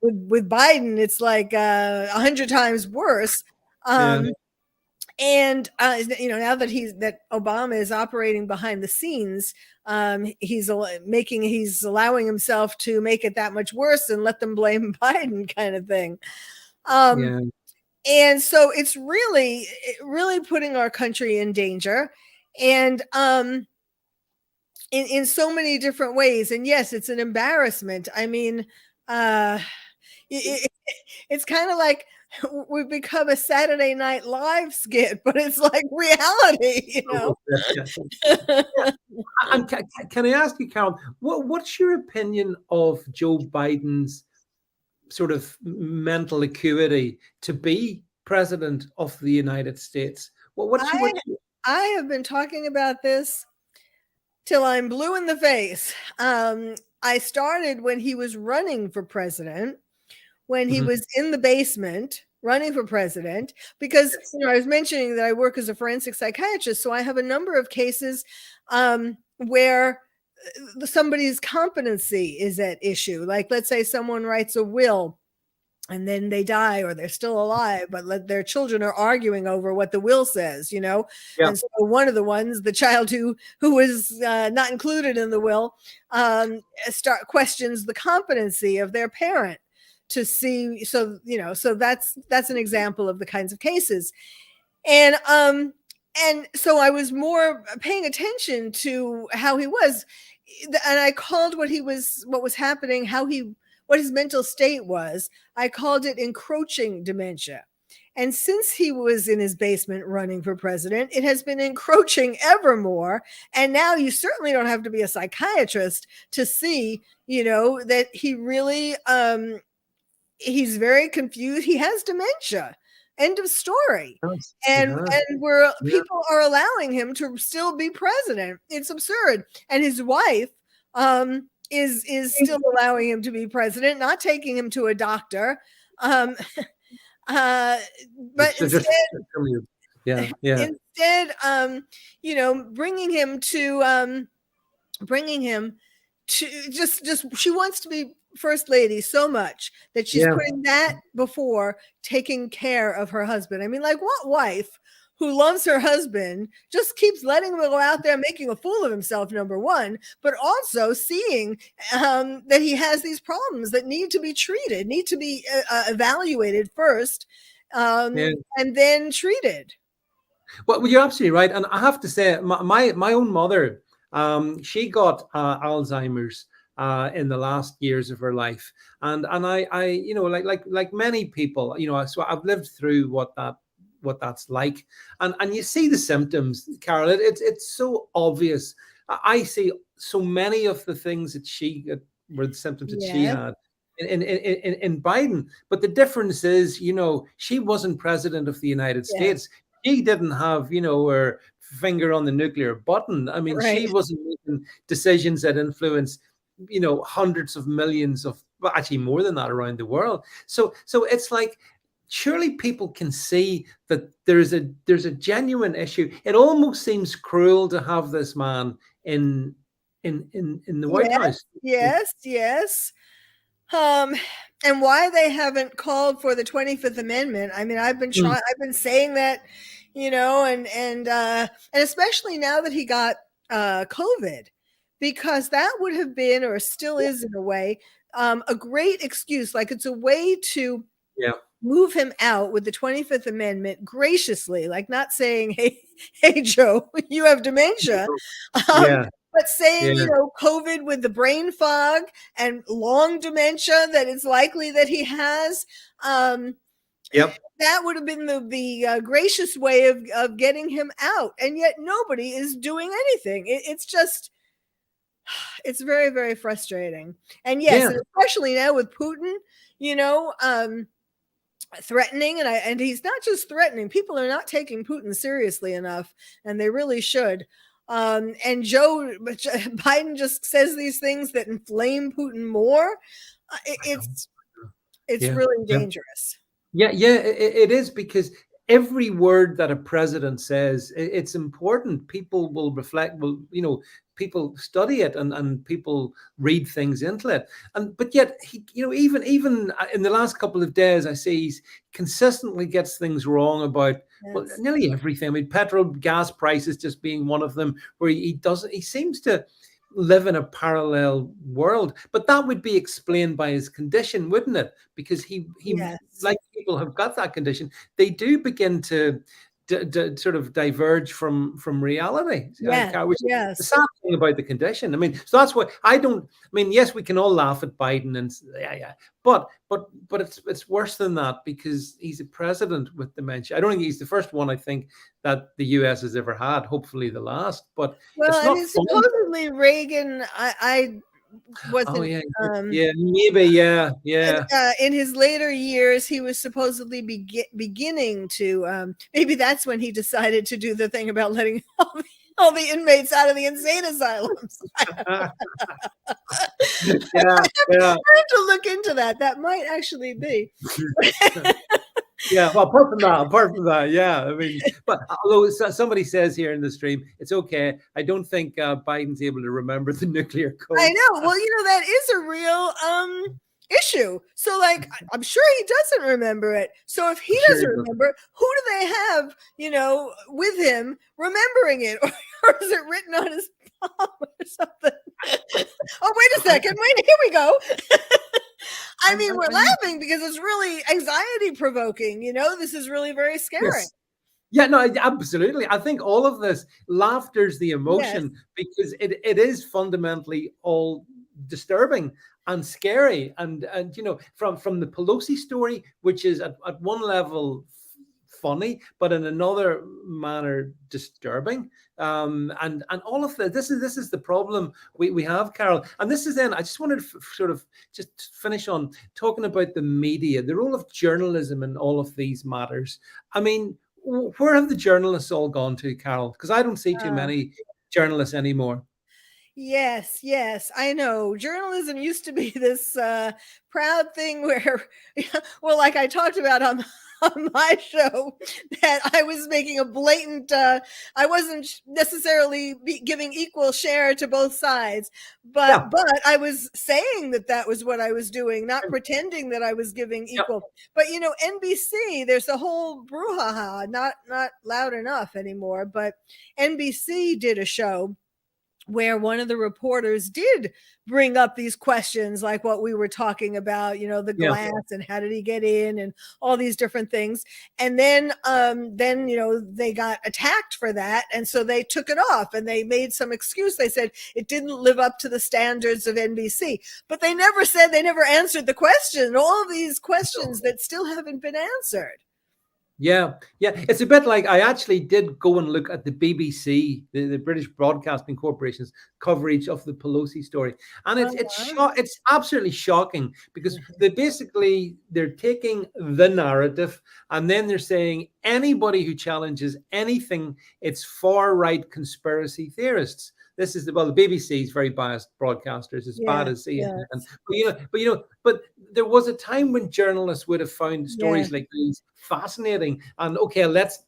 B: with Biden, it's like 100 times worse. And now that Obama is operating behind the scenes, he's allowing himself to make it that much worse and let them blame Biden, kind of thing. And so it's really, really putting our country in danger, and in so many different ways. And yes, it's an embarrassment. I mean, it's kind of like we've become a Saturday Night Live skit, but it's like reality,
A: And can I ask you, Carole, what's your opinion of Joe Biden's sort of mental acuity to be president of the United States?
B: I have been talking about this till I'm blue in the face. I started when he was running for president, when he was in the basement running for president, because I was mentioning that I work as a forensic psychiatrist, so I have a number of cases where somebody's competency is at issue. Like, let's say someone writes a will and then they die, or they're still alive, but their children are arguing over what the will says, And so one of the ones, the child who was not included in the will, questions the competency of their parent to see. So that's an example of the kinds of cases. And so I was more paying attention to how he was, and I called what was happening, what his mental state was. I called it encroaching dementia. And since he was in his basement running for president, it has been encroaching ever more. And now you certainly don't have to be a psychiatrist to see, that he really, he's very confused. He has dementia. End of story. And people are allowing him to still be president. It's absurd. And his wife is still allowing him to be president, not taking him to a doctor. But instead, bringing him to just she wants to be first lady so much that she's putting that before taking care of her husband. I mean, like, what wife who loves her husband just keeps letting him go out there making a fool of himself, number one, but also seeing that he has these problems that need to be treated, need to be evaluated first, and then treated.
A: Well, you're absolutely right. And I have to say, my own mother, she got Alzheimer's in the last years of her life, and I like many people, so I've lived through what that's like, and you see the symptoms, Carole. It's so obvious. I see so many of the things that were the symptoms that she had in Biden, but the difference is, she wasn't president of the United States. She didn't have, her finger on the nuclear button. I mean, she wasn't making decisions that influence, hundreds of millions of, well, actually more than that, around the world. So it's like, surely people can see that there's a genuine issue. It almost seems cruel to have this man in the White House.
B: Yes. And why they haven't called for the 25th Amendment. I mean, I've been saying that, and especially now that he got COVID, because that would have been, or still is in a way, a great excuse. Like, it's a way to move him out with the 25th Amendment graciously, like not saying, hey, Joe, you have dementia. But saying, COVID with the brain fog and long dementia that it's likely that he has. That would have been the gracious way of getting him out. And yet nobody is doing anything. It's just, It's very, very frustrating. And yes,
A: Yeah.
B: and especially now with Putin, you know, threatening, and he's not just threatening. People are not taking Putin seriously enough, and they really should. And Biden just says these things that inflame Putin more. It's
A: Yeah.
B: really
A: Yeah.
B: dangerous.
A: Yeah, it is, because every word that a president says, it's important. People will reflect, people study it, and people read things into it. But yet he, even in the last couple of days, I see he's consistently gets things wrong about, well,
B: Yes.
A: nearly everything. I mean, petrol, gas prices just being one of them, where he seems to live in a parallel world. But that would be explained by his condition, wouldn't it? Because he
B: Yes.
A: like people have got that condition, they do begin to sort of diverge from reality.
B: Yes.
A: Which is the
B: Yes.
A: sad thing about the condition. I mean, so that's why I don't. I mean, yes, we can all laugh at Biden, and yeah, but it's worse than that, because he's a president with dementia. I don't think he's the first one, I think, that the US has ever had. Hopefully, the last. But
B: Well,
A: it's
B: I
A: not
B: mean,
A: fun.
B: supposedly Reagan, I
A: Oh
B: wasn't.
A: yeah, yeah, maybe, yeah.
B: In his later years, he was supposedly beginning to. Maybe that's when he decided to do the thing about letting all the inmates out of the insane asylums.
A: Yeah.
B: I have to look into that. That might actually be.
A: Yeah, well, apart from that, yeah. I mean, but although somebody says here in the stream, it's okay. I don't think Biden's able to remember the nuclear code.
B: I know. Well, that is a real issue. So, like, I'm sure he doesn't remember it. So, if he doesn't remember, who do they have, with him remembering it, or is it written on his palm or something? Oh, wait a second. Wait, here we go. I mean, we're laughing because it's really anxiety provoking. This is really very scary.
A: Yes. Yeah, no, absolutely. I think all of this, laughter's the emotion, because it is fundamentally all disturbing and scary. And from the Pelosi story, which is at one level funny, but in another manner disturbing. And all of this is the problem we have, Carole. And this is then, I just wanted to sort of just finish on talking about the media, the role of journalism in all of these matters. I mean, where have the journalists all gone to, Carole? Because I don't see too many journalists anymore.
B: Yes, I know. Journalism used to be this proud thing where, well, like I talked about on my show, that I was making a blatant, I wasn't necessarily giving equal share to both sides, but I was saying that was what I was doing, not pretending that I was giving equal. But NBC, there's a whole brouhaha, not loud enough anymore, but NBC did a show where one of the reporters did bring up these questions, like what we were talking about, the glass and how did he get in and all these different things. And then they got attacked for that. And so they took it off and they made some excuse. They said it didn't live up to the standards of NBC, but they never answered the question. All of these questions that still haven't been answered.
A: Yeah. It's a bit like, I actually did go and look at the BBC, the British Broadcasting Corporation's coverage of the Pelosi story, and it's absolutely shocking, because they're taking the narrative, and then they're saying anybody who challenges anything, it's far right conspiracy theorists. This is the BBC is very biased broadcasters, as bad as CNN. But there was a time when journalists would have found stories like these fascinating, and okay, let's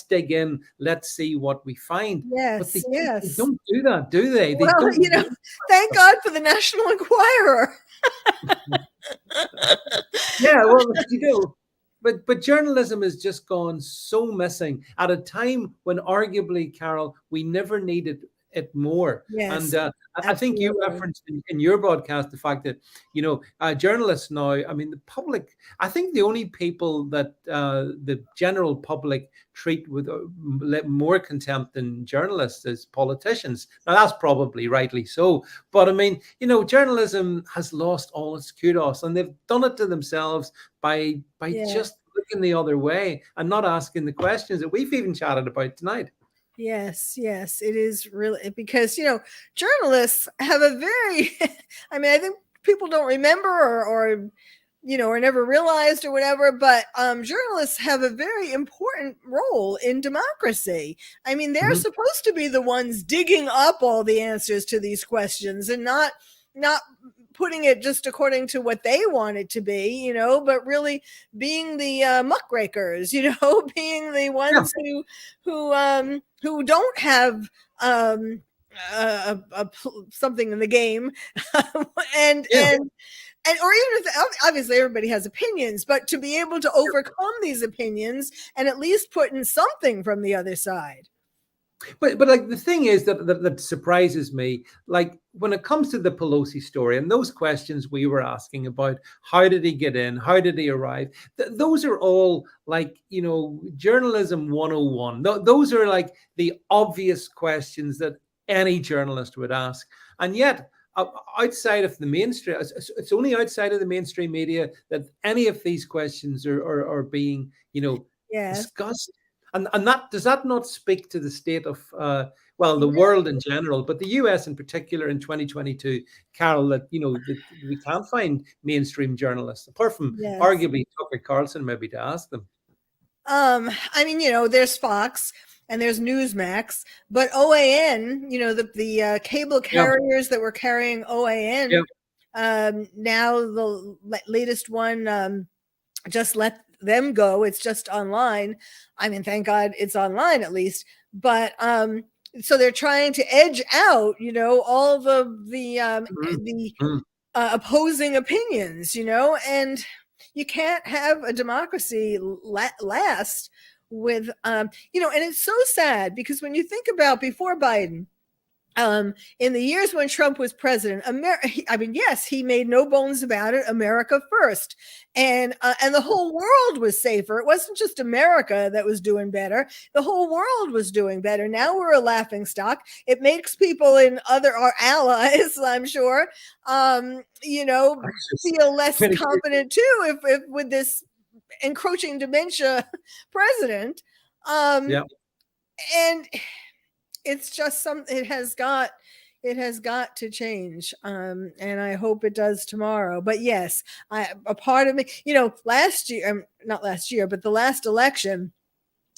A: dig in, let's see what we find. But they don't do that, do they?
B: Thank God for the National Enquirer.
A: Yeah, well, but journalism has just gone so missing at a time when arguably, Carole, we never needed it more.
B: Yes,
A: and I think you referenced in your broadcast the fact that journalists now, I mean, the public, I think the only people that the general public treat with more contempt than journalists is politicians. Now that's probably rightly so, but I mean, journalism has lost all its kudos, and they've done it to themselves by just looking the other way and not asking the questions that we've even chatted about tonight.
B: Yes, yes, it is really because journalists have a very I mean, I think people don't remember or or never realized or whatever, but journalists have a very important role in democracy. I mean, they're
A: Mhm.
B: supposed to be the ones digging up all the answers to these questions and not putting it just according to what they want it to be, but really being the muckrakers, being the
A: Yeah.
B: ones who don't have something in the game, and
A: Yeah.
B: or even if obviously everybody has opinions, but to be able to overcome these opinions and at least put in something from the other side.
A: But like the thing is that surprises me, like when it comes to the Pelosi story and those questions we were asking about, how did he get in? How did he arrive? Those are all like, journalism 101. Those are like the obvious questions that any journalist would ask. And yet, outside of the mainstream, it's only outside of the mainstream media that any of these questions are being,
B: Yes.
A: discussed. And that does that not speak to the state of well, the world in general, but the US in particular in 2022, Carole, that that we can't find mainstream journalists apart from
B: Yes.
A: arguably Tucker Carlson, maybe to ask them.
B: I mean, there's Fox and there's Newsmax, but OAN, the cable carriers that were carrying OAN, now the latest one just let them go. It's just online. I mean, thank God it's online at least. But so they're trying to edge out, all the opposing opinions, and you can't have a democracy last with and it's so sad because when you think about before Biden, in the years when Trump was president, I mean, yes, he made no bones about it. America first, and the whole world was safer. It wasn't just America that was doing better; the whole world was doing better. Now we're a laughing stock. It makes people in our allies, I'm sure, feel less confident too. If with this encroaching dementia president, and it's just it has got to change, and I hope it does tomorrow. But yes, a part of me, last year, not last year, but the last election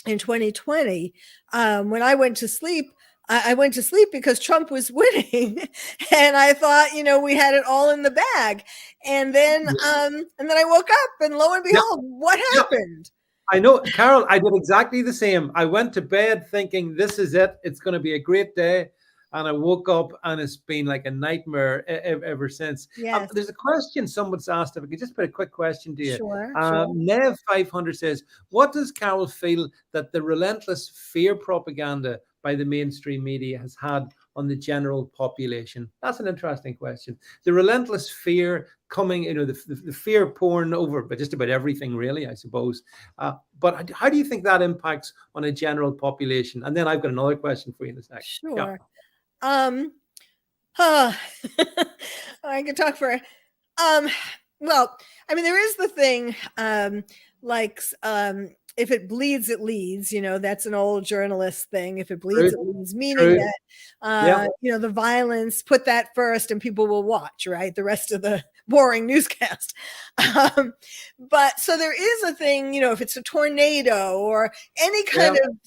B: in 2020, when I went to sleep, I went to sleep because Trump was winning, and I thought, we had it all in the bag. And then I woke up, and lo and behold, what happened?
A: I know, Carole, I did exactly the same. I went to bed thinking, this is it. It's going to be a great day. And I woke up and it's been like a nightmare ever since.
B: Yes.
A: There's a question someone's asked. If I could just put a quick question to you.
B: Sure.
A: Nev 500 says, what does Carole feel that the relentless fear propaganda by the mainstream media has had on the general population? That's an interesting question. The relentless fear coming, the fear pouring over, but just about everything, really, I suppose. But how do you think that impacts on a general population? And then I've got another question for you in a second.
B: Sure. I could talk for well, I mean, there is the thing, if it bleeds, it leads, that's an old journalist thing. If it bleeds, it leads, meaning that, the violence, put that first and people will watch, right? The rest of the boring newscast. But so there is a thing, if it's a tornado or any kind of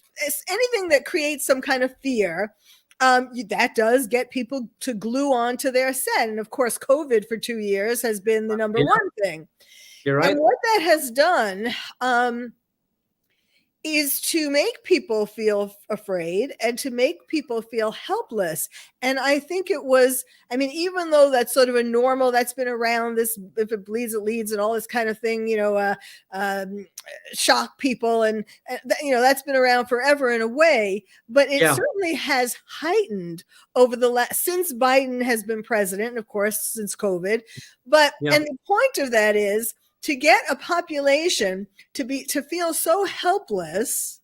B: anything that creates some kind of fear, that does get people to glue on to their set. And of course, COVID for 2 years has been the number one thing.
A: You're right.
B: And what that has done is to make people feel afraid and to make people feel helpless. And I think it was, I mean, even though that's sort of a normal, that's been around, this, if it bleeds, it leads, and all this kind of thing, shock people. And that's been around forever in a way, but it certainly has heightened over since Biden has been president, and of course, since COVID. But, and the point of that is, to get a population to feel so helpless,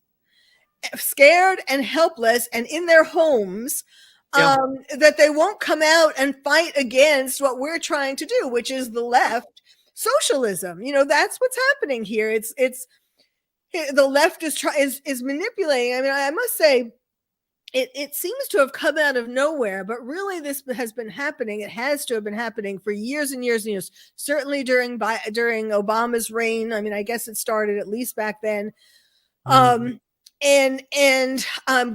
B: scared and helpless and in their homes, that they won't come out and fight against what we're trying to do, which is the left socialism. That's what's happening here. The left is manipulating. I mean, I must say, it seems to have come out of nowhere, but really this has been happening. It has to have been happening for years and years and years, certainly during Obama's reign. I mean, I guess it started at least back then. And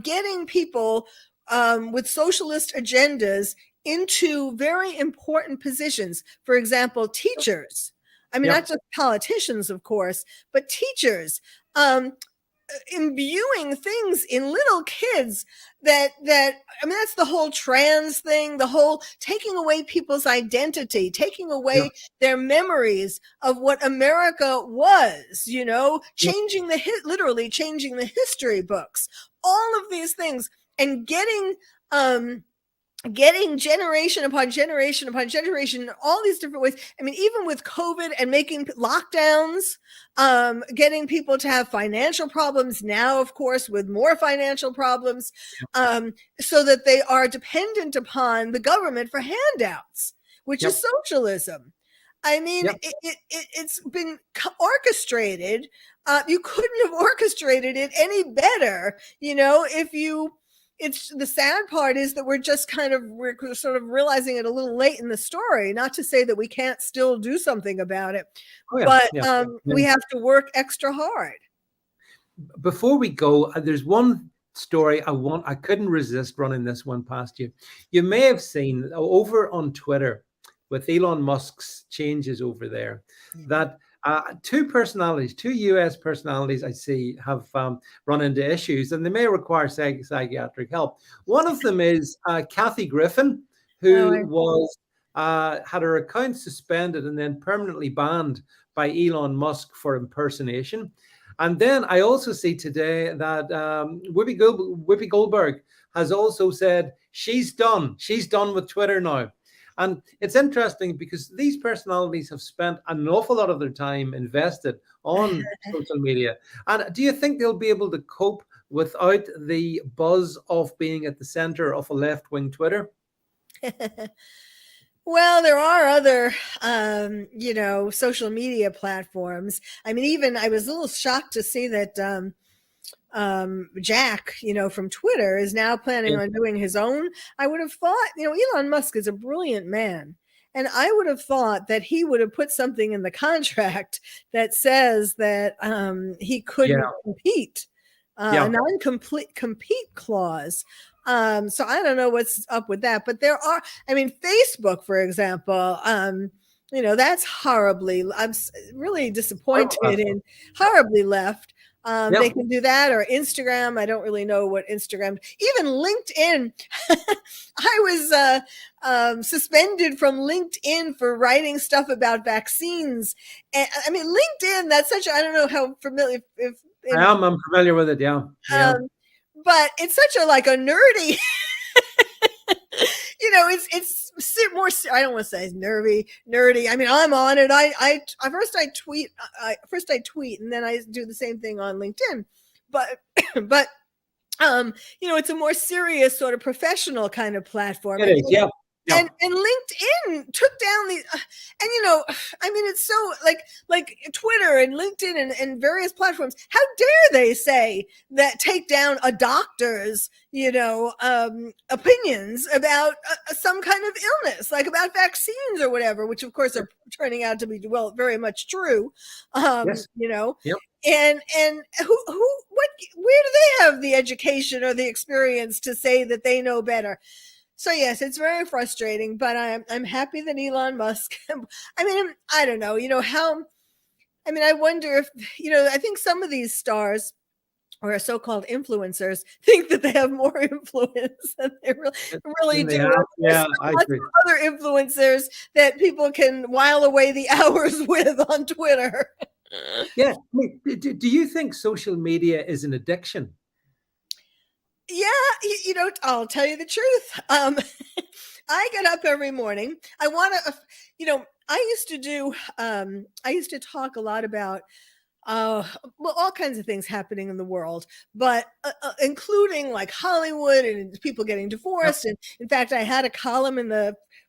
B: getting people with socialist agendas into very important positions. For example, teachers. I mean, not just politicians, of course, but teachers. Imbuing things in little kids that I mean, that's the whole trans thing, the whole taking away people's identity, taking away their memories of what America was, changing literally changing the history books, all of these things, and getting generation upon generation upon generation, all these different ways. I mean, even with COVID and making lockdowns, getting people to have financial problems now, of course, with more financial problems, so that they are dependent upon the government for handouts, which is socialism. I mean, it's been orchestrated. You couldn't have orchestrated it any better, It's the sad part is that we're sort of realizing it a little late in the story, not to say that we can't still do something about it, but we have to work extra hard.
A: Before we go, there's one story I couldn't resist running this one past you. You may have seen over on Twitter with Elon Musk's changes over there that two US personalities I see have run into issues, and they may require psychiatric help. One of them is Kathy Griffin, who had her account suspended and then permanently banned by Elon Musk for impersonation. And then I also see today that Whoopi Goldberg has also said she's done with Twitter now. And it's interesting because these personalities have spent an awful lot of their time invested on social media. And do you think they'll be able to cope without the buzz of being at the center of a left-wing Twitter?
B: Well, there are other, social media platforms. I mean, even I was a little shocked to see that Jack, from Twitter is now planning on doing his own. I would have thought, Elon Musk is a brilliant man. And I would have thought that he would have put something in the contract that says that he couldn't compete, a non-compete clause. So I don't know what's up with that, but there are, Facebook, for example, that's horribly, I'm really disappointed in horribly left. They can do that, or Instagram. I don't really know what Instagram, even LinkedIn. I was suspended from LinkedIn for writing stuff about vaccines. And I mean, LinkedIn, that's I don't know how familiar,
A: I'm familiar with it. Yeah.
B: But it's such a nerdy, it's more, I don't want to say nerdy. I mean, I'm on it. I first I tweet and then I do the same thing on LinkedIn, but it's a more serious sort of professional kind of platform.
A: It is, yeah.
B: And LinkedIn took down it's so like Twitter and LinkedIn and various platforms. How dare they say that, take down a doctor's, opinions about some kind of illness, like about vaccines or whatever, which of course are turning out to be, very much true.
A: Yes.
B: Yep. And where do they have the education or the experience to say that they know better? So yes, it's very frustrating, but I'm happy that Elon Musk, I don't know, I wonder if, I think some of these stars or so-called influencers think that they have more influence than they really do.
A: Yeah, I agree.
B: Other influencers that people can while away the hours with on Twitter.
A: Yeah. Do you think social media is an addiction?
B: Yeah, I'll tell you the truth. I get up every morning. I want to, I used to talk a lot about, all kinds of things happening in the world, but including like Hollywood and people getting divorced. And in fact, I had a column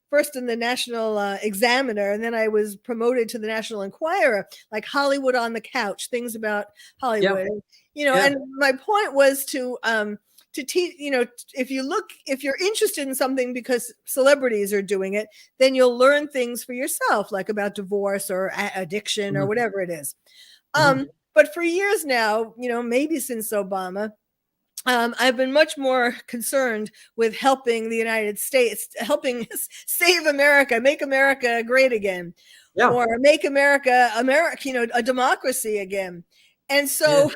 B: first in the National Examiner, and then I was promoted to the National Enquirer, like Hollywood on the Couch, things about Hollywood. And my point was to to teach, if you're interested in something because celebrities are doing it, then you'll learn things for yourself, like about divorce or addiction or whatever it is. But for years now, maybe since Obama, I've been much more concerned with helping the United States, helping save America, make America great again, or make America, a democracy again. And so,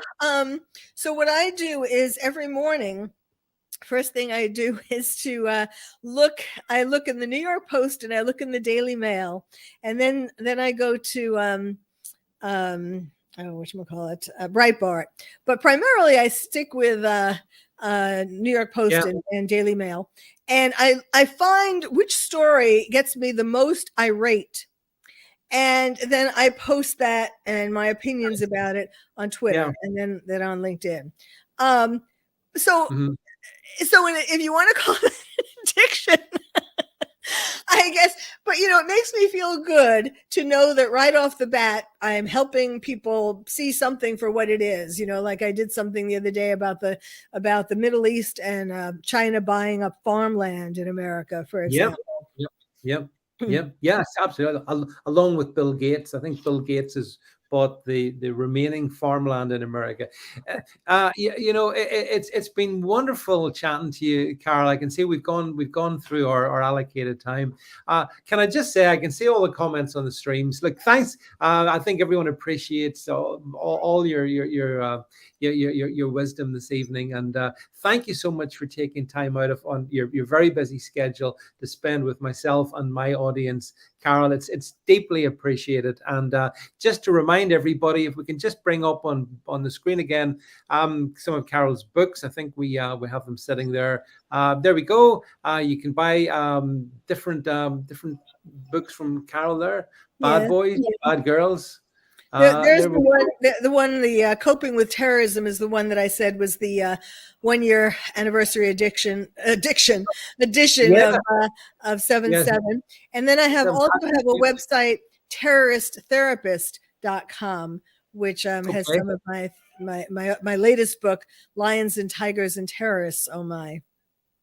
B: so what I do is every morning, first thing I do is to I look in the New York Post and I look in the Daily Mail, and then I go to Breitbart, but primarily I stick with New York Post and Daily Mail, and I find which story gets me the most irate, and then I post that and my opinions about it on Twitter, and then on LinkedIn. So if you want to call it addiction, I guess, but it makes me feel good to know that right off the bat, I'm helping people see something for what it is. Like I did something the other day about the Middle East and China buying up farmland in America, for example.
A: Yes, absolutely. Along with Bill Gates, I think Bill Gates has bought the remaining farmland in America. It's been wonderful chatting to you, Carole. I can see we've gone through our allocated time. Can I just say I can see all the comments on the streams. Look, thanks. I think everyone appreciates all your wisdom this evening, and thank you so much for taking time out on your very busy schedule to spend with myself and my audience. Carole, it's deeply appreciated. And just to remind everybody, if we can just bring up on the screen again some of Carole's books. I think we have them sitting there. There we go. You can buy different books from Carole there. Bad Boys, Bad Girls.
B: There's the coping with terrorism is the one that I said was the 1 year anniversary edition of 7/7. And then I also have a website, terroristtherapist.com, which has some of my latest book, Lions and Tigers and Terrorists. Oh my.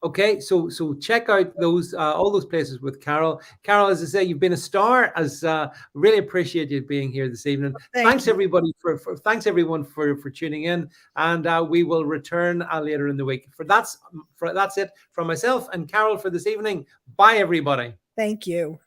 A: Okay, so check out those all those places with Carole. Carole, as I say, you've been a star. Really appreciate you being here this evening. Thanks everybody thanks everyone for tuning in, and we will return later in the week. That's it from myself and Carole for this evening. Bye everybody.
B: Thank you.